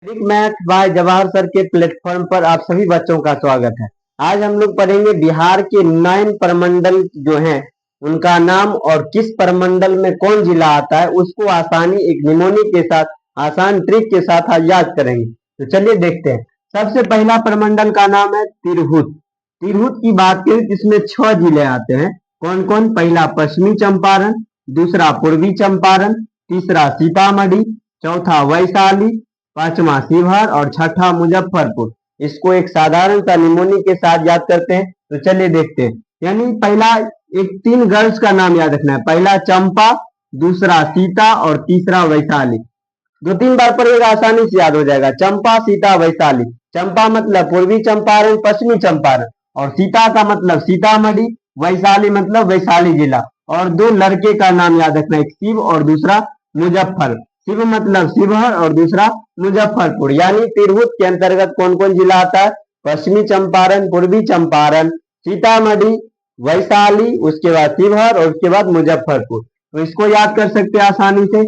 Big math bye Jawahar sir के platform पर आप सभी बच्चों का स्वागत है। आज हम लोग पढ़ेंगे बिहार के 9 प्रमंडल जो हैं उनका नाम और किस प्रमंडल में कौन जिला आता है उसको आसानी एक निमोनिक के साथ आसान ट्रिक के साथ आज याद करेंगे। तो चलिए देखते हैं। सबसे पहला प्रमंडल का नाम है तिरहुत। तिरहुत की बात करें तो इसमें 6 जिले आते हैं। कौन कौन? पहला पश्चिमी चंपारण, दूसरा पूर्वी चंपारण, तीसरा सीतामढ़ी, चौथा वैशाली, पांचवा शिवहर और छठा मुजफ्फरपुर। इसको एक साधारण सा निमोनिक के साथ याद करते हैं। तो चलिए देखते हैं। यानी पहला एक 3 गर्ल्स का नाम याद रखना है। पहला चंपा, दूसरा सीता और तीसरा वैशाली। 2-3 बार पढ़िएगा आसानी से याद हो जाएगा। चंपा, सीता, वैशाली। चंपा मतलब पूर्वी चंपारण, पश्चिमी चंपारण और सीता का मतलब सीतामढ़ी, वैशाली मतलब वैशाली जिला। और 2 लड़के का नाम याद रखना है, एक शिव और दूसरा मुजफ्फर। शिव मतलब शिवहर और दूसरा मुजफ्फरपुर। यानी तिरहुत के अंतर्गत कौन कौन जिला आता है? पश्चिमी चंपारण, पूर्वी चंपारण, सीतामढ़ी, वैशाली, उसके बाद शिवहर और उसके बाद मुजफ्फरपुर। तो इसको याद कर सकते हैं आसानी से।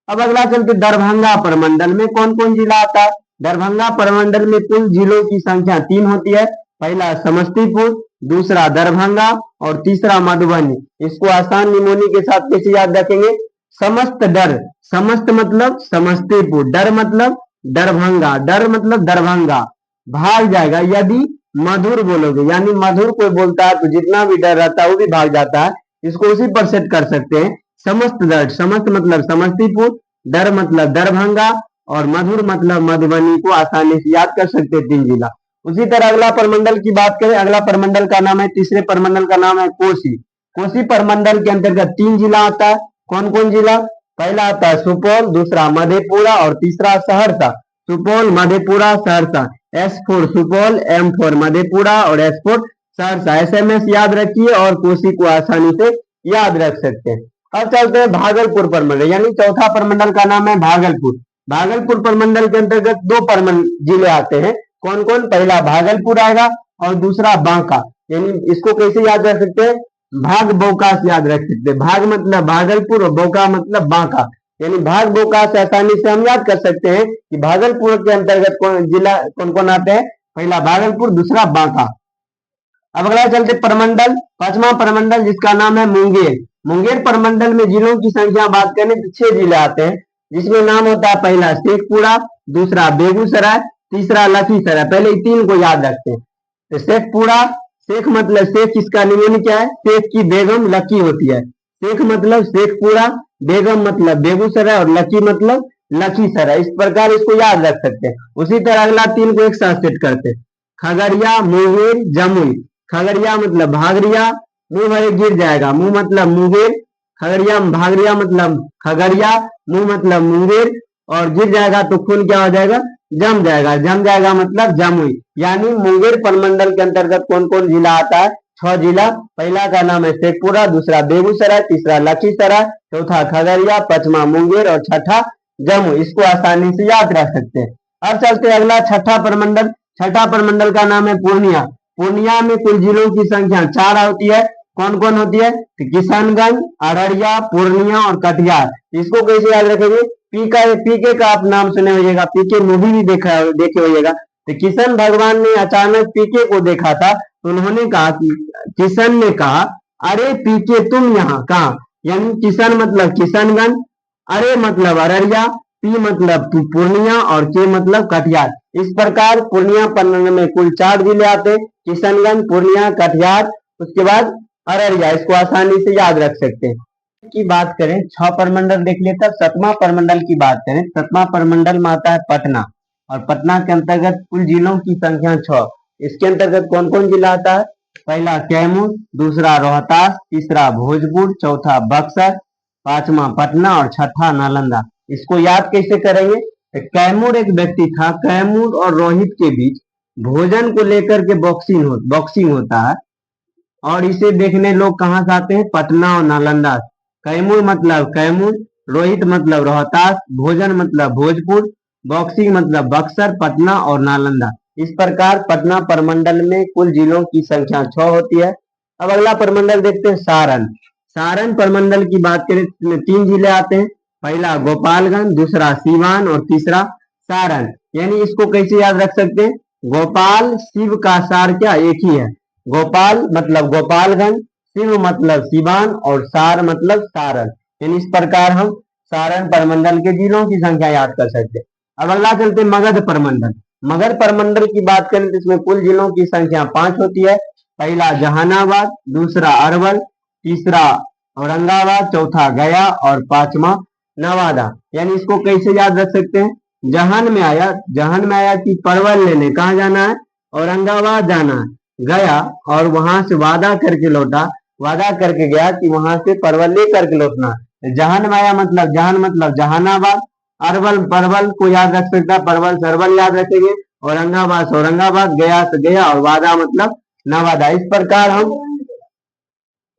अब अगला चलते दरभंगा प्रमंडल में कौन कौन जिला आता है। दरभंगा प्रमंडल में कुल जिलों की संख्या 3 होती है। पहला समस्तीपुर, दूसरा दरभंगा और तीसरा मधुबनी। इसको आसान निमोनी के साथ कैसे याद रखेंगे? समस्त डर, समस्त मतलब समस्तीपुर, डर मतलब दरभंगा, डर मतलब दरभंगा, भाग जाएगा यदि मधुर बोलोगे। यानी मधुर कोई बोलता है तो जितना भी डर रहता है वो भी भाग जाता है। इसको उसी पर सेट कर सकते हैं। समस्त डर, समस्त मतलब समस्तीपुर, डर मतलब दरभंगा और मधुर मतलब मधुबनी को आसानी से याद कर सकते हैं 3 जिला। उसी तरह अगला प्रमंडल की बात करें। अगला प्रमंडल का नाम है, तीसरे प्रमंडल का नाम है कोसी। कोसी प्रमंडल के अंतर्गत 3 जिला आता है। कौन कौन जिला? पहला आता है सुपौल, दूसरा मधेपुरा और तीसरा सहरसा। सुपौल, मधेपुरा, सहरसा। S4 सुपौल, M4 मधेपुरा और S4 सहरसा। SMS याद रखिए और कोसी को आसानी से याद रख सकते हैं। अब चलते हैं भागलपुर प्रमंडल, यानी चौथा प्रमंडल का नाम है भागलपुर। भागलपुर प्रमंडल के अंतर्गत 2 जिले आते हैं। कौन कौन? पहला भागलपुर आएगा और दूसरा बांका। यानी इसको कैसे याद रख सकते हैं? भाग बोका से याद रख सकते हैं। भाग मतलब भागलपुर और बोका मतलब बांका। यानी भाग बोका से आसानी से हम याद कर सकते हैं कि भागलपुर के अंतर्गत कौन जिला कौन कौन आते हैं। पहला भागलपुर, दूसरा बांका। अब अगला चलते प्रमंडल, 5वां प्रमंडल जिसका नाम है मुंगेर। मुंगेर प्रमंडल में जिलों की संख्या बात करें तो 6 जिले आते हैं। जिसमें नाम होता है पहला शेखपुरा, दूसरा बेगूसराय, तीसरा लखीसराय। पहले 3 को याद रखते हैं। तो शेखपुरा, शेख मतलब शेख, इसका निमोनिक क्या है? शेख की बेगम लकी होती है। शेख मतलब शेखपुरा, बेगम मतलब बेगूसराय और लकी मतलब लखीसराय। इस प्रकार इसको याद रख सकते हैं। उसी तरह अगला 3 को एक साथ सेट करते हैं। खगड़िया, मुंगेर, जमुई। खगड़िया मतलब भागरिया, मुंह भरे गिर जाएगा, मुंह मतलब मुंगेर। खगड़िया, भागरिया मतलब खगड़िया, मुंह मतलब मुंगेर और गिर जाएगा तो खून क्या हो जाएगा? जम जाएगा। जम जाएगा मतलब जमुई। यानी मुंगेर प्रमंडल के अंतर्गत कौन कौन जिला आता है? 6 जिला। पहला का नाम है शेखपुरा, दूसरा बेगूसराय, तीसरा लखीसराय, चौथा खगड़िया, 5वां मुंगेर और छठा जमुई। इसको आसानी से याद रख सकते हैं। अब चलते हैं अगला छठा प्रमंडल। छठा प्रमंडल का नाम है पूर्णिया। पूर्णिया में कुल जिलों की संख्या 4 होती है। कौन कौन होती है? तो किशनगंज, अररिया, पूर्णिया और कटिहार। इसको कैसे याद रखेंगे? पीके का आप नाम सुने होइएगा, पीके मूवी भी देखे होइएगा। तो किशन भगवान ने अचानक पीके को देखा था तो उन्होंने कहा कि किशन ने कहा, अरे पीके तुम यहाँ कहाँ? यानी किशन मतलब किशनगंज, अरे मतलब अररिया, पी मतलब पूर्णिया और के मतलब कटिहार। इस प्रकार पूर्णिया प्रमंडल में कुल 4 जिले आते हैं। किशनगंज, पूर्णिया, कटिहार, उसके बाद अररिया। इसको आसानी से याद रख सकते हैं। की बात करें 6 प्रमंडल देख लिए, तब 7वां प्रमंडल की बात करें। 7वां प्रमंडल में आता है पटना और पटना के अंतर्गत कुल जिलों की संख्या 6। इसके अंतर्गत कौन कौन जिला आता है? पहला कैमूर, दूसरा रोहतास, तीसरा भोजपुर, चौथा बक्सर, 5वां पटना और छठा नालंदा। इसको याद कैसे करेंगे? तो कैमूर एक व्यक्ति था, कैमूर और रोहित के बीच भोजन को लेकर के बॉक्सिंग होता है और इसे देखने लोग कहाँ से आते हैं? पटना और नालंदा। कैमूर मतलब कैमूर, रोहित मतलब रोहतास, भोजन मतलब भोजपुर, बॉक्सिंग मतलब बक्सर, पटना और नालंदा। इस प्रकार पटना प्रमंडल में कुल जिलों की संख्या 6 होती है। अब अगला प्रमंडल देखते हैं सारण। सारण प्रमंडल की बात करें तो 3 जिले आते हैं। पहला गोपालगंज, दूसरा सीवान और तीसरा सारण। यानी इसको कैसे याद रख सकते हैं? गोपाल शिव का सार क्या एक ही है। गोपाल मतलब गोपालगंज, शिव मतलब सिवान और सार मतलब सारण। यानी इस प्रकार हम सारण प्रमंडल के जिलों की संख्या याद कर सकते हैं। अब अगला चलते हैं मगध प्रमंडल। मगध प्रमंडल की बात करें तो इसमें कुल जिलों की संख्या 5 होती है। पहला जहानाबाद, दूसरा अरवल, तीसरा औरंगाबाद, चौथा गया और पांचवा नवादा। यानी इसको कैसे याद रख सकते हैं? जहान में आया कि परवल लेने कहाँ जाना है? औरंगाबाद जाना है। गया और वहां से वादा करके लौटा, वादा करके गया कि वहां से परवल लेकर के लौटना है। जहान में आया जहान मतलब जहानाबाद। अरवल परवल को याद रख सकता है, परवल से अरवल याद रखेंगे। औरंगाबाद से औरंगाबाद, गया से गया और वादा मतलब नवादा। इस प्रकार हम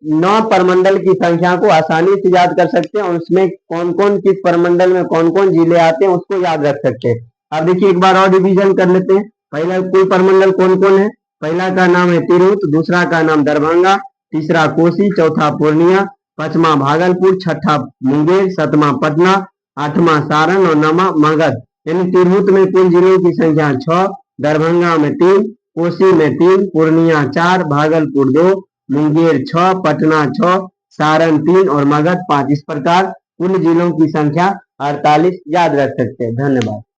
9 प्रमंडल की संख्या को आसानी से याद कर सकते हैं और उसमें कौन कौन किस प्रमंडल में कौन कौन जिले आते हैं उसको याद रख सकते हैं। अब देखिए एक बार और रिवीजन कर लेते हैं। पहला कुल प्रमंडल कौन कौन है? पहला का नाम है तिरहुत, दूसरा का नाम दरभंगा, तीसरा कोसी, चौथा पूर्णिया, पांचवा भागलपुर, छठा मुंगेर, सातवां पटना, आठवां सारण और नौवां मगध। यानी तिरहुत में कुल जिलों की संख्या 6, दरभंगा में 3, कोसी में 3, पूर्णिया 4, भागलपुर 2, मुंगेर 6, पटना 6, सारण 3 और मगध 5। इस प्रकार कुल जिलों की संख्या 48 याद रख सकते हैं। धन्यवाद।